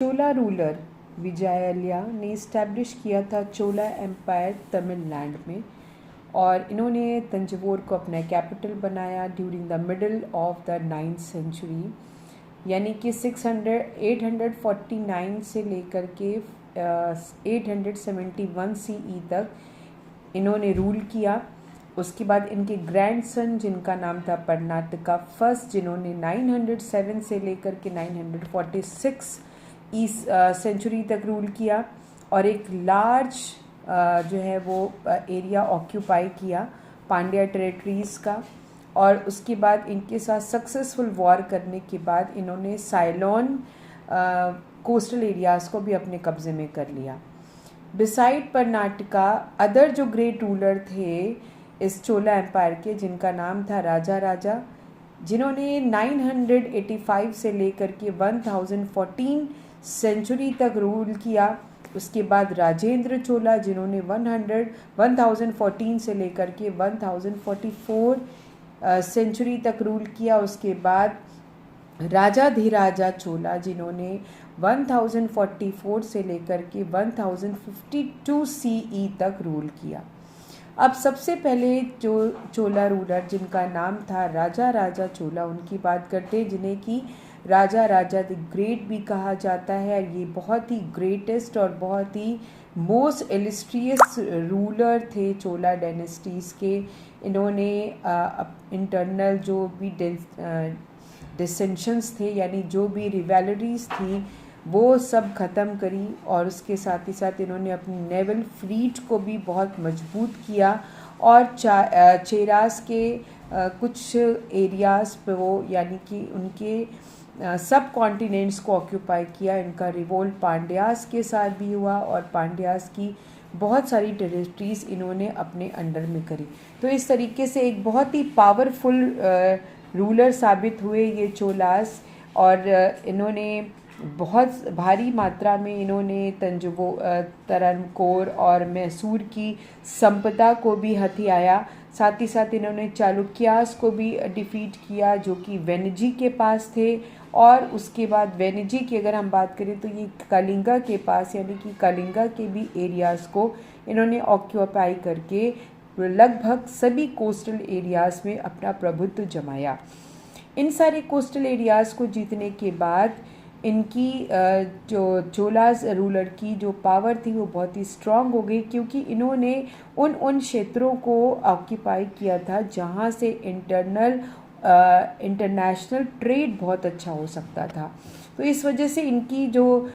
चोला ruler विजयालया ने establish किया था चोला एम्पायर तमिलनाडु में, और इन्होंने तंजौर को अपना कैपिटल बनाया during the middle of the 9th century, यानी कि 849 से लेकर के 871 CE तक इन्होंने रूल किया। उसके बाद इनके ग्रैंडसन जिनका नाम था कर्नाटका फर्स्ट, जिन्होंने 907 से लेकर के 946 सेंचुरी तक रूल किया और एक लार्ज जो है वो एरिया ऑक्यूपाई किया पांड्या टेरिटरीज़ का। और उसके बाद इनके साथ सक्सेसफुल वॉर करने के बाद इन्होंने साइलोन कोस्टल एरियाज़ को भी अपने कब्ज़े में कर लिया। बिसाइड कर्नाटका अदर जो ग्रेट रूलर थे इस चोला एम्पायर के, जिनका नाम था राजा राजा, जिन्होंने 985 से लेकर के 1014 सेंचुरी तक रूल किया। उसके बाद राजेंद्र चोला जिन्होंने 1014 से लेकर के 1044 सेंचुरी तक रूल किया। उसके बाद राजाधिराजा चोला जिन्होंने 1044 से लेकर के 1052 CE तक रूल किया। अब सबसे पहले जो चोला रूलर जिनका नाम था राजा राजा चोला, उनकी बात करते हैं, जिन्हें कि राजा राजा द ग्रेट भी कहा जाता है। ये बहुत ही ग्रेटेस्ट और बहुत ही मोस्ट इलिस्ट्रियस रूलर थे चोला डायनेस्टीज़ के। इन्होंने इंटरनल जो भी डिसेंशंस थे, यानी जो भी रिवैलरीज थी, वो सब ख़त्म करी, और उसके साथ ही साथ इन्होंने अपनी नेवल फ्लीट को भी बहुत मजबूत किया और चेरास के कुछ एरियाज़ पे वो यानी कि उनके सब कॉन्टिनेंट्स को ऑक्यूपाई किया। इनका रिवोल्ट पांड्यास के साथ भी हुआ और पांड्यास की बहुत सारी टेरिटरीज़ इन्होंने अपने अंडर में करी। तो इस तरीके से एक बहुत ही पावरफुल रूलर साबित हुए ये चोलास, और इन्होंने बहुत भारी मात्रा में इन्होंने तरनकोर और मैसूर की संपदा को भी हथियाया। साथ ही साथ इन्होंने चालुक्यास को भी डिफीट किया जो कि वेनिजी के पास थे, और उसके बाद वेनिजी की अगर हम बात करें तो ये कलिंगा के पास, यानी कि कलिंगा के भी एरियाज़ को इन्होंने ऑक्यूपाई करके लगभग सभी कोस्टल एरियाज़ में अपना प्रभुत्व जमाया। इन सारे कोस्टल एरियाज़ को जीतने के बाद इनकी जो चोलास रूलर की जो पावर थी वो बहुत ही स्ट्रांग हो गई, क्योंकि इन्होंने उन क्षेत्रों को ऑक्यूपाई किया था जहाँ से इंटरनेशनल ट्रेड बहुत अच्छा हो सकता था। तो इस वजह से इनकी जो